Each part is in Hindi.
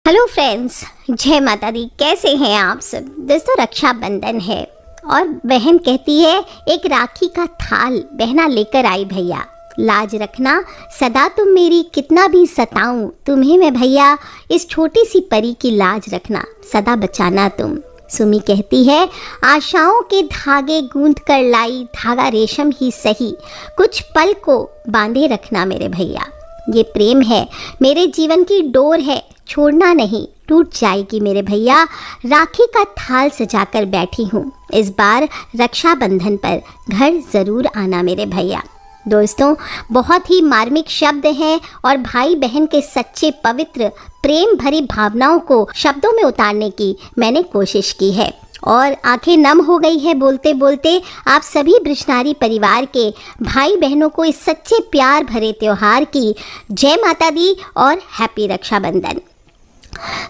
हेलो फ्रेंड्स, जय माता दी। कैसे हैं आप सब? दोस्तों, रक्षाबंधन है और बहन कहती है एक राखी का थाल बहना लेकर आई भैया, लाज रखना सदा तुम मेरी, कितना भी सताऊं तुम्हें मैं भैया, इस छोटी सी परी की लाज रखना सदा बचाना तुम। सुमी कहती है आशाओं के धागे गूंथ कर लाई, धागा रेशम ही सही, कुछ पल को बांधे रखना मेरे भैया। ये प्रेम है, मेरे जीवन की डोर है, छोड़ना नहीं, टूट जाएगी मेरे भैया। राखी का थाल सजाकर बैठी हूँ, इस बार रक्षाबंधन पर घर ज़रूर आना मेरे भैया। दोस्तों, बहुत ही मार्मिक शब्द हैं और भाई बहन के सच्चे पवित्र प्रेम भरी भावनाओं को शब्दों में उतारने की मैंने कोशिश की है और आंखें नम हो गई है बोलते बोलते आप सभी बृजनारी परिवार के भाई बहनों को इस सच्चे प्यार भरे त्योहार की जय माता दी और हैप्पी रक्षाबंधन।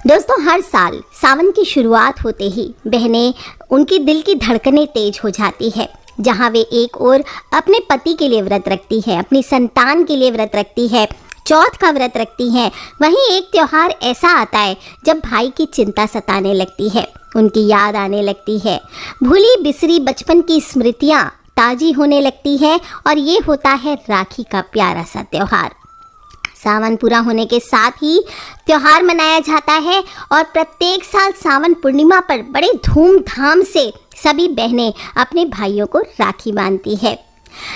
दोस्तों, हर साल सावन की शुरुआत होते ही बहनें, उनकी दिल की धड़कनें तेज हो जाती है। जहाँ वे एक ओर अपने पति के लिए व्रत रखती है, अपनी संतान के लिए व्रत रखती है, चौथ का व्रत रखती हैं, वहीं एक त्यौहार ऐसा आता है जब भाई की चिंता सताने लगती है, उनकी याद आने लगती है, भूली बिसरी बचपन की स्मृतियाँ ताजी होने लगती है और ये होता है राखी का प्यारा सा त्यौहार। सावन पूरा होने के साथ ही त्यौहार मनाया जाता है और प्रत्येक साल सावन पूर्णिमा पर बड़े धूमधाम से सभी बहनें अपने भाइयों को राखी बांधती है।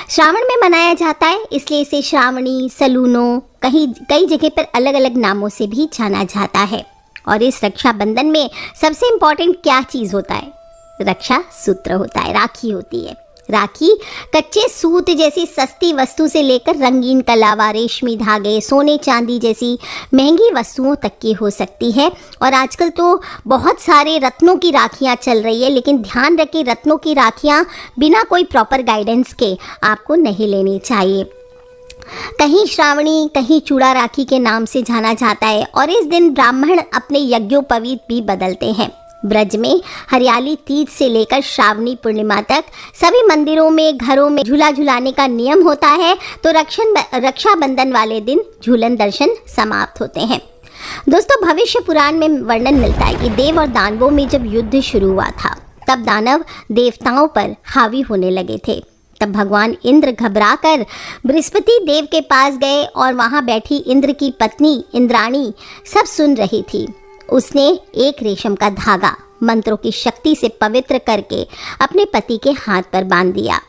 श्रावण में मनाया जाता है, इसलिए इसे श्रावणी, सलूनो, कई जगह पर अलग अलग नामों से भी जाना जाता है। और इस रक्षाबंधन में सबसे इम्पॉर्टेंट क्या चीज़ होता है? रक्षा सूत्र होता है, राखी होती है। राखी कच्चे सूत जैसी सस्ती वस्तु से लेकर रंगीन कलावा, रेशमी धागे, सोने चांदी जैसी महंगी वस्तुओं तक की हो सकती है। और आजकल तो बहुत सारे रत्नों की राखियाँ चल रही है, लेकिन ध्यान रखें रत्नों की राखियाँ बिना कोई प्रॉपर गाइडेंस के आपको नहीं लेनी चाहिए। कहीं श्रावणी, कहीं चूड़ा राखी के नाम से जाना जाता है और इस दिन ब्राह्मण अपने यज्ञोपवीत भी बदलते हैं। ब्रज में हरियाली तीज से लेकर श्रावणी पूर्णिमा तक सभी मंदिरों में, घरों में झूला झुलाने का नियम होता है, तो रक्षाबंधन वाले दिन झूलन दर्शन समाप्त होते हैं। दोस्तों, भविष्य पुराण में वर्णन मिलता है कि देव और दानवों में जब युद्ध शुरू हुआ था, तब दानव देवताओं पर हावी होने लगे थे। तब भगवान इंद्र घबराकर बृहस्पति देव के पास गए और वहाँ बैठी इंद्र की पत्नी इंद्राणी सब सुन रही थी। उसने एक रेशम का धागा मंत्रों की शक्ति से पवित्र करके अपने पति के हाथ पर बांध दिया।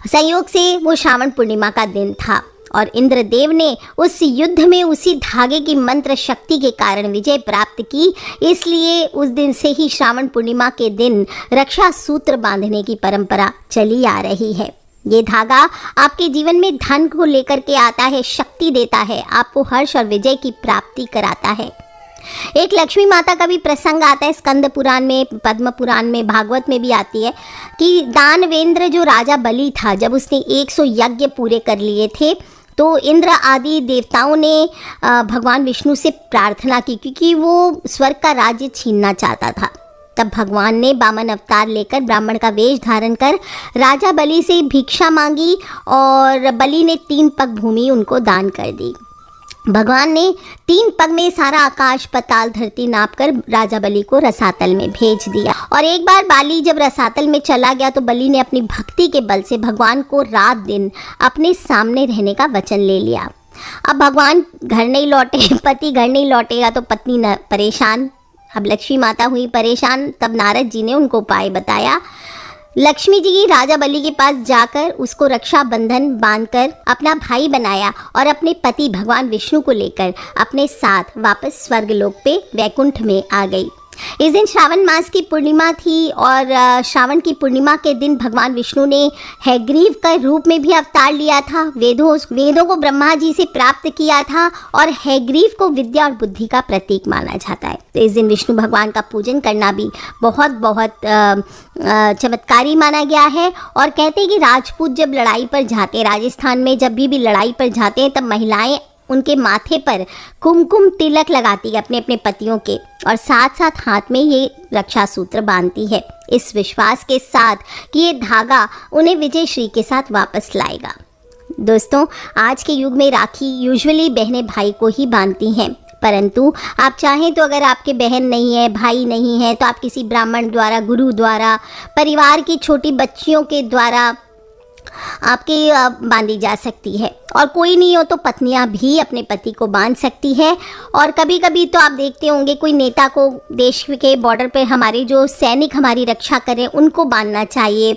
संयोग से वो श्रावण पूर्णिमा का दिन था और इंद्रदेव ने उस युद्ध में उसी धागे की मंत्र शक्ति के कारण विजय प्राप्त की। इसलिए उस दिन से ही श्रावण पूर्णिमा के दिन रक्षा सूत्र बांधने की परंपरा चली आ रही है। ये धागा आपके जीवन में धन को लेकर के आता है, शक्ति देता है, आपको हर्ष और विजय की प्राप्ति कराता है। एक लक्ष्मी माता का भी प्रसंग आता है स्कंद पुराण में, पद्म पुराण में, भागवत में भी आती है कि दानवेंद्र जो राजा बलि था, जब उसने 100 यज्ञ पूरे कर लिए थे तो इंद्र आदि देवताओं ने भगवान विष्णु से प्रार्थना की, क्योंकि वो स्वर्ग का राज्य छीनना चाहता था। तब भगवान ने वामन अवतार लेकर ब्राह्मण का वेश धारण कर राजा बलि से भिक्षा मांगी और बलि ने 3 पग भूमि उनको दान कर दी। भगवान ने 3 पग में सारा आकाश पताल धरती नापकर राजा बलि को रसातल में भेज दिया। और एक बार बाली जब रसातल में चला गया तो बलि ने अपनी भक्ति के बल से भगवान को रात दिन अपने सामने रहने का वचन ले लिया। अब भगवान घर नहीं लौटे, पति घर नहीं लौटेगा तो पत्नी न परेशान। अब लक्ष्मी माता हुई परेशान। तब नारद जी ने उनको उपाय बताया। लक्ष्मी जी राजा बलि के पास जाकर उसको रक्षाबंधन बांधकर अपना भाई बनाया और अपने पति भगवान विष्णु को लेकर अपने साथ वापस स्वर्गलोक पे वैकुंठ में आ गई। इस दिन श्रावण मास की पूर्णिमा थी और श्रावण की पूर्णिमा के दिन भगवान विष्णु ने हैग्रीव का रूप में भी अवतार लिया था। वेदों को ब्रह्मा जी से प्राप्त किया था और हैग्रीव को विद्या और बुद्धि का प्रतीक माना जाता है। तो इस दिन विष्णु भगवान का पूजन करना भी बहुत चमत्कारी माना गया है। और कहते हैं कि राजपूत जब लड़ाई पर जाते हैं, राजस्थान में जब भी लड़ाई पर जाते हैं, तब महिलाएं उनके माथे पर कुमकुम तिलक लगाती है अपने अपने पतियों के, और साथ साथ हाथ में ये रक्षा सूत्र बांधती है, इस विश्वास के साथ कि ये धागा उन्हें विजय श्री के साथ वापस लाएगा। दोस्तों, आज के युग में राखी यूजुअली बहनें भाई को ही बांधती हैं, परंतु आप चाहें तो अगर आपके बहन नहीं है, भाई नहीं है, तो आप किसी ब्राह्मण द्वारा, गुरु द्वारा, परिवार की छोटी बच्चियों के द्वारा आपकी बांधी जा सकती है। और कोई नहीं हो तो पत्नियां भी अपने पति को बांध सकती है। और कभी कभी तो आप देखते होंगे कोई नेता को, देश के बॉर्डर पर हमारे जो सैनिक हमारी रक्षा करें उनको बांधना चाहिए।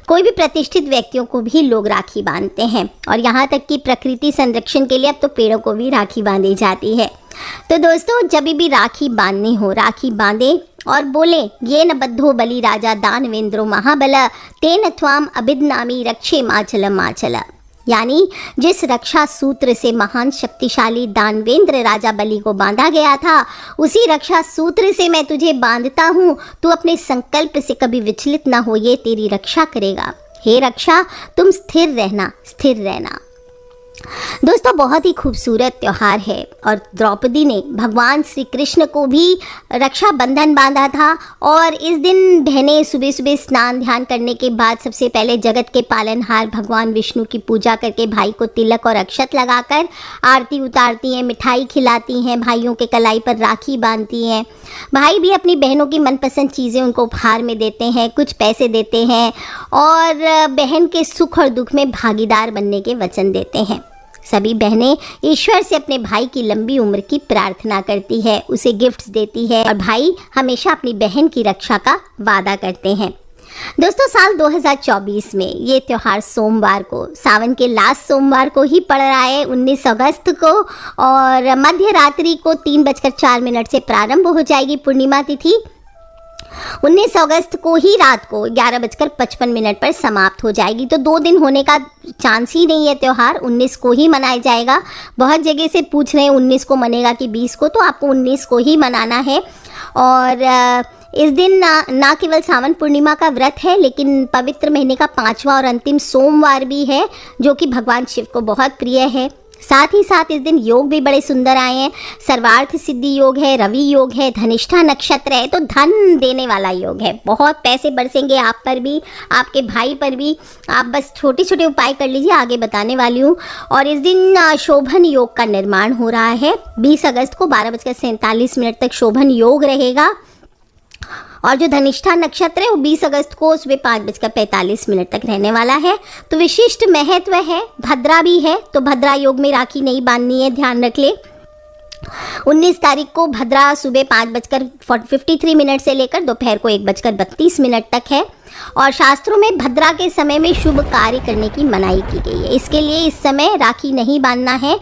कोई भी प्रतिष्ठित व्यक्तियों को भी लोग राखी बांधते हैं। और यहाँ तक कि प्रकृति संरक्षण के लिए अब तो पेड़ों को भी राखी बांधी जाती है। तो दोस्तों, जब भी राखी बांधनी हो, राखी बांधें और बोले, ये न बद्धो बलि राजा दानवेंद्रो महाबल तेन त्वाम अभिदनामी रक्षे माचल माचल। यानी जिस रक्षा सूत्र से महान शक्तिशाली दानवेंद्र राजा बलि को बांधा गया था, उसी रक्षा सूत्र से मैं तुझे बांधता हूँ। तू अपने संकल्प से कभी विचलित ना हो, ये तेरी रक्षा करेगा। हे रक्षा, तुम स्थिर रहना, स्थिर रहना। दोस्तों, बहुत ही खूबसूरत त्यौहार है। और द्रौपदी ने भगवान श्री कृष्ण को भी रक्षाबंधन बांधा था। और इस दिन बहनें सुबह सुबह स्नान ध्यान करने के बाद सबसे पहले जगत के पालनहार भगवान विष्णु की पूजा करके भाई को तिलक और अक्षत लगाकर आरती उतारती हैं, मिठाई खिलाती हैं, भाइयों के कलाई पर राखी बांधती हैं। भाई भी अपनी बहनों की मनपसंद चीज़ें उनको उपहार में देते हैं, कुछ पैसे देते हैं और बहन के सुख और दुख में भागीदार बनने के वचन देते हैं। सभी बहनें ईश्वर से अपने भाई की लंबी उम्र की प्रार्थना करती है, उसे गिफ्ट्स देती है और भाई हमेशा अपनी बहन की रक्षा का वादा करते हैं। दोस्तों, साल 2024 में ये त्यौहार सोमवार को, सावन के लास्ट सोमवार को ही पड़ रहा है, 19 अगस्त को। और मध्य रात्रि को 3:04 से प्रारंभ हो जाएगी पूर्णिमा तिथि। 19 अगस्त को ही रात को 11:55 पर समाप्त हो जाएगी। तो 2 दिन होने का चांस ही नहीं है। त्यौहार 19 को ही मनाया जाएगा। बहुत जगह से पूछ रहे हैं 19 को मनेगा कि 20 को, तो आपको 19 को ही मनाना है। और इस दिन ना केवल सावन पूर्णिमा का व्रत है, लेकिन पवित्र महीने का 5वां और अंतिम सोमवार भी है, जो कि भगवान शिव को बहुत प्रिय है। साथ ही साथ इस दिन योग भी बड़े सुंदर आए हैं। सर्वार्थ सिद्धि योग है, रवि योग है, धनिष्ठा नक्षत्र है, तो धन देने वाला योग है। बहुत पैसे बरसेंगे आप पर भी, आपके भाई पर भी। आप बस छोटे छोटे उपाय कर लीजिए, आगे बताने वाली हूँ। और इस दिन शोभन योग का निर्माण हो रहा है। 20 अगस्त को 12:47 तक शोभन योग रहेगा। और जो धनिष्ठा नक्षत्र है वो 20 अगस्त को सुबह 5:45 तक रहने वाला है। तो विशिष्ट महत्व है। भद्रा भी है, तो भद्रा योग में राखी नहीं बांधनी है, ध्यान रख ले। 19 तारीख को भद्रा सुबह 5:53 से लेकर दोपहर को 1:32 तक है। और शास्त्रों में भद्रा के समय में शुभ कार्य करने की मनाही की गई है। इसके लिए इस समय राखी नहीं बांधना है।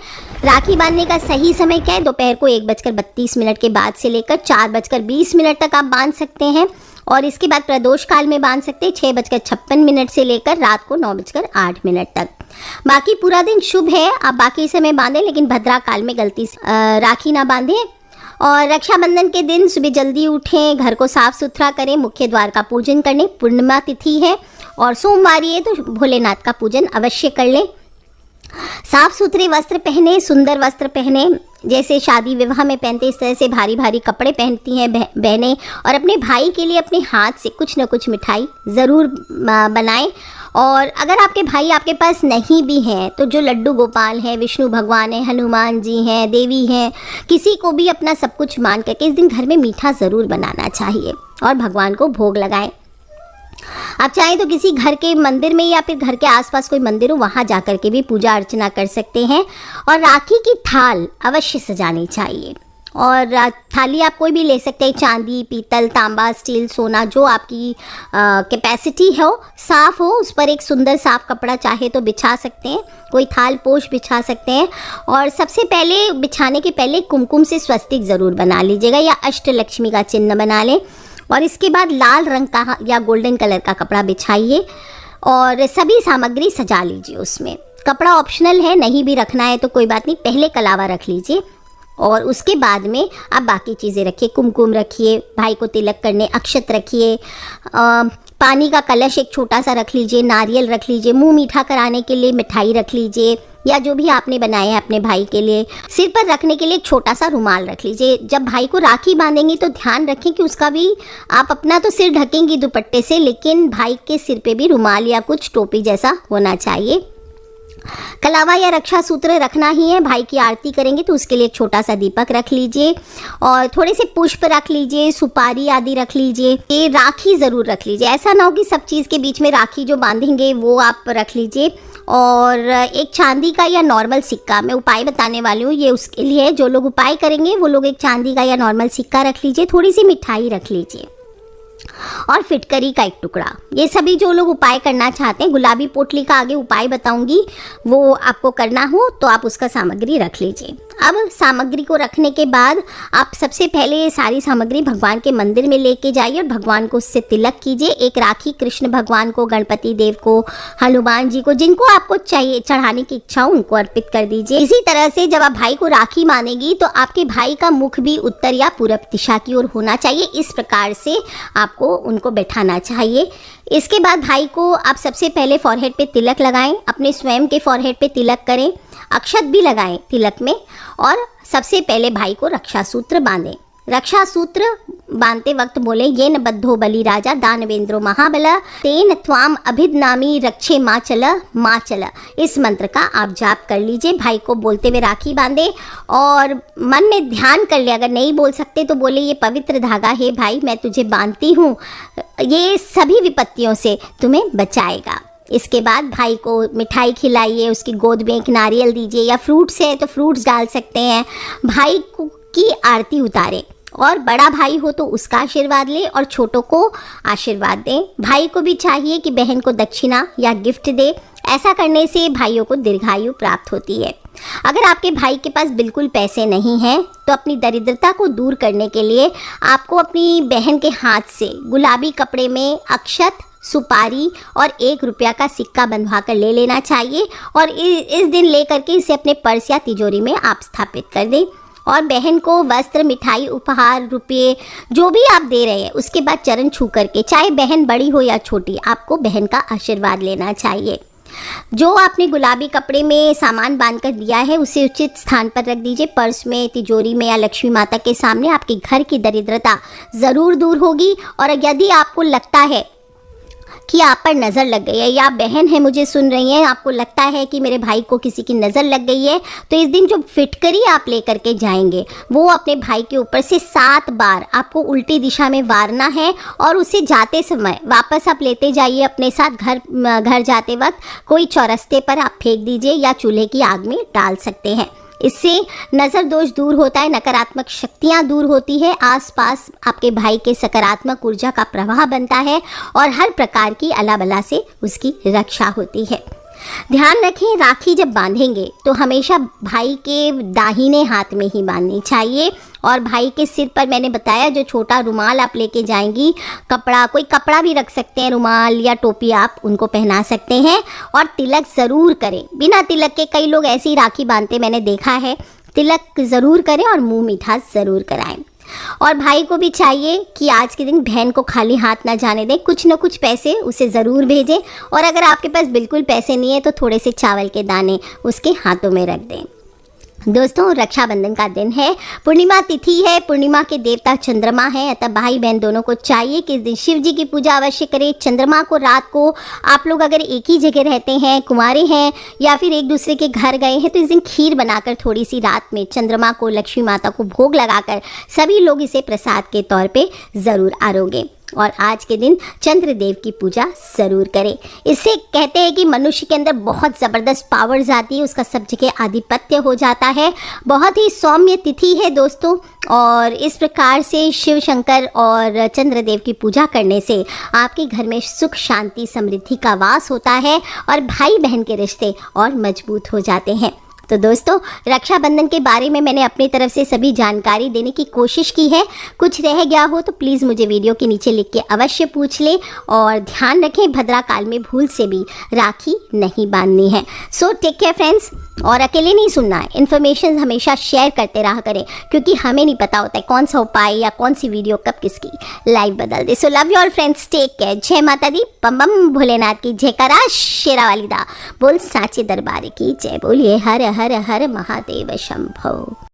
राखी बांधने का सही समय क्या है? दोपहर को 1:32 के बाद से लेकर 4:20 तक आप बांध सकते हैं। और इसके बाद प्रदोष काल में बांध सकते हैं 6:56 से लेकर रात को 9:08 तक। बाकी पूरा दिन शुभ है, आप बाकी समय बांधें, लेकिन भद्रा काल में गलती से राखी ना बांधें। और रक्षाबंधन के दिन सुबह जल्दी उठें, घर को साफ सुथरा करें, मुख्य द्वार का पूजन करें। पूर्णिमा तिथि है और सोमवार है, तो भोलेनाथ का पूजन अवश्य कर लें। साफ सुथरे वस्त्र पहने, सुंदर वस्त्र पहने, जैसे शादी विवाह में पहनते इस तरह से भारी भारी कपड़े पहनती हैं बहनें। और अपने भाई के लिए अपने हाथ से कुछ न कुछ मिठाई ज़रूर बनाएं। और अगर आपके भाई आपके पास नहीं भी हैं, तो जो लड्डू गोपाल हैं, विष्णु भगवान हैं, हनुमान जी हैं, देवी हैं, किसी को भी अपना सब कुछ मान करके इस दिन घर में मीठा ज़रूर बनाना चाहिए और भगवान को भोग लगाएं। आप चाहें तो किसी घर के मंदिर में या फिर घर के आसपास कोई मंदिर हो, वहाँ जा कर के भी पूजा अर्चना कर सकते हैं। और राखी की थाल अवश्य सजानी चाहिए। और थाली आप कोई भी ले सकते हैं, चांदी, पीतल, तांबा, स्टील, सोना, जो आपकी कैपेसिटी हो, साफ़ हो, उस पर एक सुंदर साफ कपड़ा चाहे तो बिछा सकते हैं, कोई थाल पोश बिछा सकते हैं। और सबसे पहले बिछाने के पहले कुमकुम से स्वस्तिक ज़रूर बना लीजिएगा या अष्टलक्ष्मी का चिन्ह बना लें। और इसके बाद लाल रंग का या गोल्डन कलर का कपड़ा बिछाइए और सभी सामग्री सजा लीजिए। उसमें कपड़ा ऑप्शनल है, नहीं भी रखना है तो कोई बात नहीं, पहले कलावा रख लीजिए और उसके बाद में आप बाकी चीज़ें रखिए। कुमकुम रखिए, भाई को तिलक करने अक्षत रखिए, पानी का कलश एक छोटा सा रख लीजिए, नारियल रख लीजिए, मुंह मीठा कराने के लिए मिठाई रख लीजिए या जो भी आपने बनाया है अपने भाई के लिए। सिर पर रखने के लिए एक छोटा सा रुमाल रख लीजिए। जब भाई को राखी बांधेंगी तो ध्यान रखें कि उसका भी, आप अपना तो सिर ढकेंगी दुपट्टे से, लेकिन भाई के सिर पे भी रुमाल या कुछ टोपी जैसा होना चाहिए। कलावा या रक्षा सूत्र रखना ही है। भाई की आरती करेंगे तो उसके लिए एक छोटा सा दीपक रख लीजिए और थोड़े से पुष्प रख लीजिए, सुपारी आदि रख लीजिए। ये राखी ज़रूर रख लीजिए, ऐसा ना हो कि सब चीज़ के बीच में राखी जो बांधेंगे वो आप रख लीजिए। और एक चांदी का या नॉर्मल सिक्का, मैं उपाय बताने वाली हूँ, ये उसके लिए जो लोग उपाय करेंगे वो लोग एक चांदी का या नॉर्मल सिक्का रख लीजिए। थोड़ी सी मिठाई रख लीजिए और फिटकरी का एक टुकड़ा। ये सभी जो लोग उपाय करना चाहते हैं, गुलाबी पोटली का आगे उपाय बताऊंगी, वो आपको करना हो तो आप उसका सामग्री रख लीजिए। अब सामग्री को रखने के बाद आप सबसे पहले ये सारी सामग्री भगवान के मंदिर में लेके जाइए और भगवान को उससे तिलक कीजिए। एक राखी कृष्ण भगवान को, गणपति देव को, हनुमान जी को, जिनको आपको चाहिए चढ़ाने की इच्छा हो उनको अर्पित कर दीजिए। इसी तरह से जब आप भाई को राखी मानेगी तो आपके भाई का मुख भी उत्तर या पूरब दिशा की ओर होना चाहिए। इस प्रकार से आपको उनको बैठाना चाहिए। इसके बाद भाई को आप सबसे पहले फॉरहेड पे तिलक लगाएं, अपने स्वयं के फॉरहेड पे तिलक करें, अक्षत भी लगाएं तिलक में और सबसे पहले भाई को रक्षा सूत्र बांधें। रक्षा सूत्र बांधते वक्त बोले, ये न बद्धो बलि राजा दानवेंद्रो महाबल तेन त्वाम अभिदनामी रक्षे माँ चल। इस मंत्र का आप जाप कर लीजिए। भाई को बोलते हुए राखी बांधे और मन में ध्यान कर ले। अगर नहीं बोल सकते तो बोले, ये पवित्र धागा है भाई, मैं तुझे बांधती हूँ, ये सभी विपत्तियों से तुम्हें बचाएगा। इसके बाद भाई को मिठाई खिलाइए, उसकी गोद में एक नारियल दीजिए या फ्रूट्स है तो फ्रूट्स डाल सकते हैं। भाई की आरती उतारें और बड़ा भाई हो तो उसका आशीर्वाद ले और छोटों को आशीर्वाद दें। भाई को भी चाहिए कि बहन को दक्षिणा या गिफ्ट दे। ऐसा करने से भाइयों को दीर्घायु प्राप्त होती है। अगर आपके भाई के पास बिल्कुल पैसे नहीं हैं तो अपनी दरिद्रता को दूर करने के लिए आपको अपनी बहन के हाथ से गुलाबी कपड़े में अक्षत, सुपारी और 1 रुपया का सिक्का बंधवा कर ले लेना चाहिए और इस दिन ले करके इसे अपने पर्स या तिजोरी में आप स्थापित कर दें। और बहन को वस्त्र, मिठाई, उपहार, रुपये जो भी आप दे रहे हैं उसके बाद चरण छू करके, चाहे बहन बड़ी हो या छोटी, आपको बहन का आशीर्वाद लेना चाहिए। जो आपने गुलाबी कपड़े में सामान बांध कर दिया है उसे उचित स्थान पर रख दीजिए, पर्स में, तिजोरी में या लक्ष्मी माता के सामने। आपके घर की दरिद्रता ज़रूर दूर होगी। और यदि आपको लगता है कि आप पर नज़र लग गई है या बहन है मुझे सुन रही हैं, आपको लगता है कि मेरे भाई को किसी की नज़र लग गई है, तो इस दिन जो फिटकरी आप लेकर के जाएंगे वो अपने भाई के ऊपर से 7 बार आपको उल्टी दिशा में वारना है और उसे जाते समय वापस आप लेते जाइए अपने साथ। घर जाते वक्त कोई चौरस्ते पर आप फेंक दीजिए या चूल्हे की आग में डाल सकते हैं। इससे नज़र दोष दूर होता है, नकारात्मक शक्तियाँ दूर होती है, आसपास आपके भाई के सकारात्मक ऊर्जा का प्रवाह बनता है और हर प्रकार की अला बला से उसकी रक्षा होती है। ध्यान रखें, राखी जब बांधेंगे तो हमेशा भाई के दाहिने हाथ में ही बांधनी चाहिए और भाई के सिर पर मैंने बताया जो छोटा रुमाल आप लेके जाएंगी, कपड़ा, कोई कपड़ा भी रख सकते हैं, रुमाल या टोपी आप उनको पहना सकते हैं। और तिलक ज़रूर करें, बिना तिलक के कई लोग ऐसी राखी बांधते मैंने देखा है। तिलक ज़रूर करें और मुंह मीठा ज़रूर कराएं। और भाई को भी चाहिए कि आज के दिन बहन को खाली हाथ ना जाने दें, कुछ न कुछ पैसे उसे ज़रूर भेजें। और अगर आपके पास बिल्कुल पैसे नहीं है तो थोड़े से चावल के दाने उसके हाथों में रख दें। दोस्तों, रक्षाबंधन का दिन है, पूर्णिमा तिथि है, पूर्णिमा के देवता चंद्रमा है, अतः भाई बहन दोनों को चाहिए कि इस दिन शिव जी की पूजा अवश्य करें। चंद्रमा को रात को आप लोग अगर एक ही जगह रहते हैं, कुंवारे हैं या फिर एक दूसरे के घर गए हैं तो इस दिन खीर बनाकर थोड़ी सी रात में चंद्रमा को, लक्ष्मी माता को भोग लगाकर सभी लोग इसे प्रसाद के तौर पे ज़रूर आरोगे। और आज के दिन चंद्रदेव की पूजा ज़रूर करें। इससे कहते हैं कि मनुष्य के अंदर बहुत ज़बरदस्त पावर्स आती है, उसका सब जगह आधिपत्य हो जाता है। बहुत ही सौम्य तिथि है दोस्तों, और इस प्रकार से शिव शंकर और चंद्रदेव की पूजा करने से आपके घर में सुख, शांति, समृद्धि का वास होता है और भाई बहन के रिश्ते और मजबूत हो जाते हैं। तो दोस्तों, रक्षाबंधन के बारे में मैंने अपनी तरफ से सभी जानकारी देने की कोशिश की है। कुछ रह गया हो तो प्लीज़ मुझे वीडियो के नीचे लिख के अवश्य पूछ लें। और ध्यान रखें, भद्रा काल में भूल से भी राखी नहीं बांधनी है। सो टेक केयर फ्रेंड्स, और अकेले नहीं सुनना है, इन्फॉर्मेशन हमेशा शेयर करते रहा करें, क्योंकि हमें नहीं पता होता है कौन सा उपाय या कौन सी वीडियो कब किसकी लाइफ बदल दे। So love you all friends, take care. जय माता दी, बम बम भोलेनाथ की जयकारा, शेरावाली दा बोल, साचे दरबार की जय। बोलिए हर हर हर महादेव शंभो।